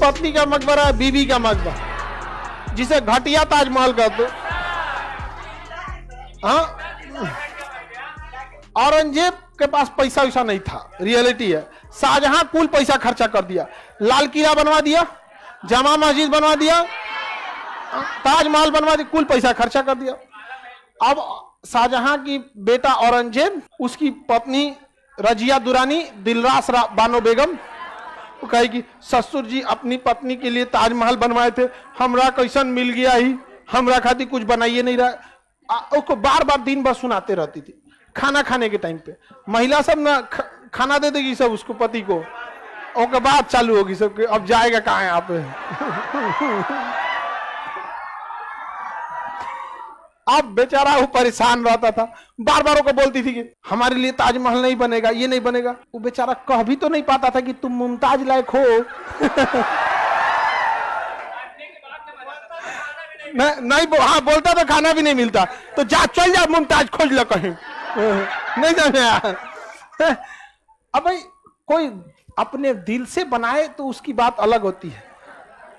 पत्नी का मकबरा है, बीवी का मकबरा, जिसे घटिया ताजमहल कहते। हाँ, औरंगजेब के पास पैसा वैसा नहीं था, रियलिटी है। शाहजहां कुल पैसा खर्चा कर दिया, लाल किला बनवा दिया, जामा मस्जिद बनवा दिया, ताजमहल बनवा दिया, कुल पैसा खर्चा कर दिया। अब शाहजहां की बेटा औरंगजेब, उसकी पत्नी रजिया दुरानी, दिलरास बानो बेगम, वो कहेगी ससुर जी अपनी पत्नी के लिए ताजमहल बनवाए थे, हमरा कैसन मिल गया ही, हमरा खातिर कुछ बनाइए नहीं रहा। उसको बार बार दिन भर सुनाते रहती थी। खाना खाने के टाइम पे महिला सब ना खाना दे देगी सब उसको, पति को, उसके बाद चालू होगी सब कि अब जाएगा कहाँ है आप। अब बेचारा वो परेशान रहता था, बार बार को बोलती थी कि हमारे लिए ताजमहल नहीं बनेगा, ये नहीं बनेगा। वो बेचारा कह भी तो नहीं पाता था कि तुम मुमताज लायक हो। नहीं हाँ बोलता तो खाना भी नहीं मिलता, तो जा चल जा मुमताज खोज लो कहीं। नहीं समझे। अब भाई कोई अपने दिल से बनाए तो उसकी बात अलग होती है।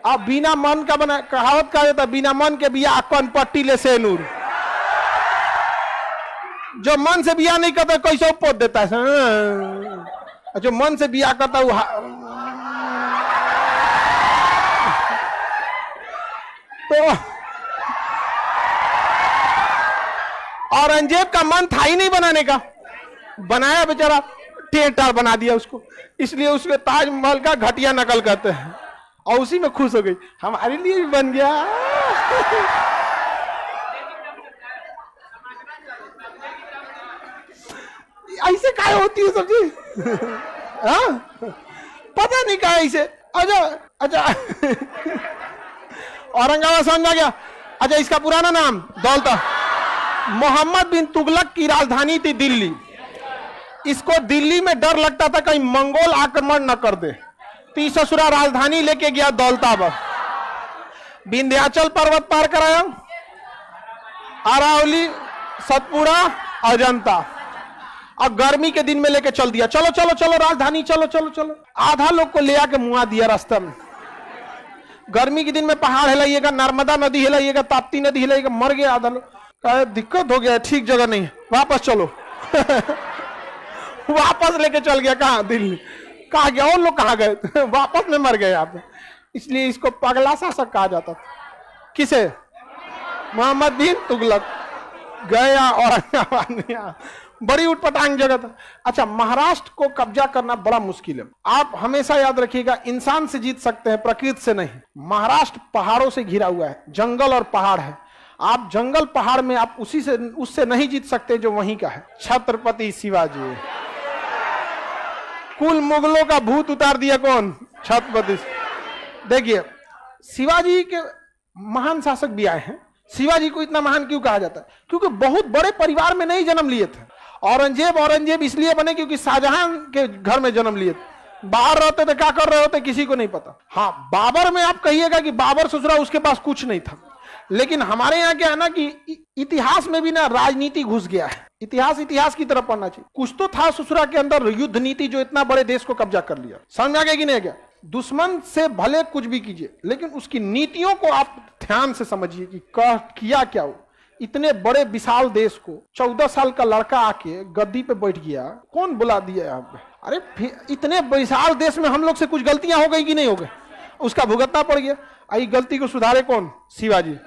अब बिना मन का बना, कहावत कहा जाता है बिना मन के बिया कौन पट्टी ले से नूर। जो मन से बिया नहीं करता कैसे पोत देता है, जो मन से बिया करता वो तो औरंगजेब का मन था ही नहीं बनाने का, बनाया बेचारा, थिएटर बना दिया उसको, इसलिए उसके ताजमहल का घटिया नकल करते हैं और उसी में खुश हो गई, हमारे लिए भी बन गया। ऐसे काय होती है सब चीज। हाँ पता नहीं क्या ऐसे। अच्छा अच्छा औरंगाबाद समझा गया। अच्छा इसका पुराना नाम दौलता। मोहम्मद बिन तुगलक की राजधानी थी दिल्ली। इसको दिल्ली में डर लगता था कहीं मंगोल आक्रमण न कर दे, तो इस ससुरा राजधानी लेके गया दौलताबाद, विंध्याचल पर्वत पार कराया, अरावली, सतपुड़ा, अजंता, और गर्मी के दिन में लेके चल दिया, चलो चलो चलो राजधानी चलो चलो चलो। आधा लोग को ले आके मुआ दिया रास्ते में। गर्मी के दिन में पहाड़ हिलाइएगा, नर्मदा नदी हिलाइएगा, ताप्ती नदी हिलाइएगा, मर गया आधा लोग। दिक्कत हो गया, ठीक जगह नहीं है, वापस चलो। वापस लेके चल गया, कहा दिल्ली, कहा गया और लोग कहाँ गए। वापस में मर गए आप। इसलिए इसको पगला शासक कहा जाता था। किसे? मोहम्मद बिन तुगलक गया औरंगाबाद में, बड़ी उटपटांग जगह था। अच्छा महाराष्ट्र को कब्जा करना बड़ा मुश्किल है। आप हमेशा याद रखिएगा, इंसान से जीत सकते हैं, प्रकृति से नहीं। महाराष्ट्र पहाड़ों से घिरा हुआ है, जंगल और पहाड़ है। आप जंगल पहाड़ में आप उससे नहीं जीत सकते जो वहीं का है। छत्रपति शिवाजी। कुल मुगलों का भूत उतार दिया कौन? छत्रपति। देखिए शिवाजी के महान शासक भी आए हैं। शिवाजी को इतना महान क्यों कहा जाता है? क्योंकि बहुत बड़े परिवार में नहीं जन्म लिए थे। औरंगजेब इसलिए बने क्योंकि शाहजहां के घर में जन्म लिए थे। बाहर रहते थे, क्या कर रहे होते किसी को नहीं पता। हाँ बाबर में आप कहिएगा कि बाबर ससुरा उसके पास कुछ नहीं था, लेकिन हमारे यहाँ क्या है ना कि इतिहास में भी ना राजनीति घुस गया है। इतिहास की तरफ पढ़ना चाहिए। कुछ तो था ससुरा के अंदर युद्ध नीति जो इतना बड़े देश को कब्जा कर लिया। समझ आ गया कि नहीं गया? दुश्मन से भले कुछ भी कीजिए, लेकिन उसकी नीतियों को आप ध्यान से समझिए कि किया क्या हो। इतने बड़े विशाल देश को 14 साल का लड़का आके गद्दी पे बैठ गया, कौन बुला दिया यहाँ पे? अरे इतने विशाल देश में हम लोग से कुछ गलतियां हो गई कि नहीं हो गई, उसका भुगतना पड़ गया। आई गलती को सुधारे कौन? शिवाजी।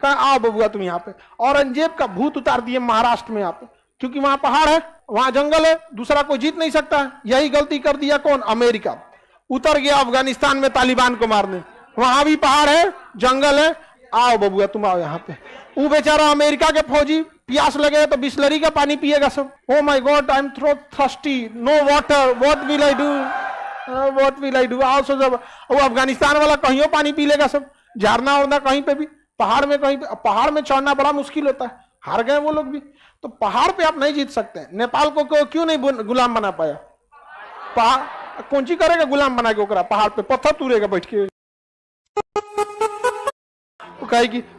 कहा आओ बबुआ तुम यहाँ पे। औरंगजेब का भूत उतार दिए महाराष्ट्र में यहाँ पे, क्योंकि वहां पहाड़ है, वहां जंगल है, दूसरा कोई जीत नहीं सकता है। यही गलती कर दिया कौन? अमेरिका। उतर गया अफगानिस्तान में तालिबान को मारने, वहां भी पहाड़ है, जंगल है, आओ बबुआ तुम आओ यहाँ पे। वो बेचारा अमेरिका के फौजी प्यास लगे तो बिस्लरी का पानी पिएगा सब। Oh my God I am throw thirsty, no water, what will I do, what will I do. आओ सो जब वो अफगानिस्तान वाला कहीं पानी पी लेगा सब, झरना उड़ना कहीं पे भी, पहाड़ में कहीं पे। पहाड़ में चढ़ना बड़ा मुश्किल होता है, हार गए वो लोग भी। तो पहाड़ पे आप नहीं जीत सकते। नेपाल को क्यों नहीं गुलाम बना पाया? पहाड़ कौन सी करेगा गुलाम बना के? ओकरा पहाड़ पे पत्थर तुरेगा बैठ के, कहेगी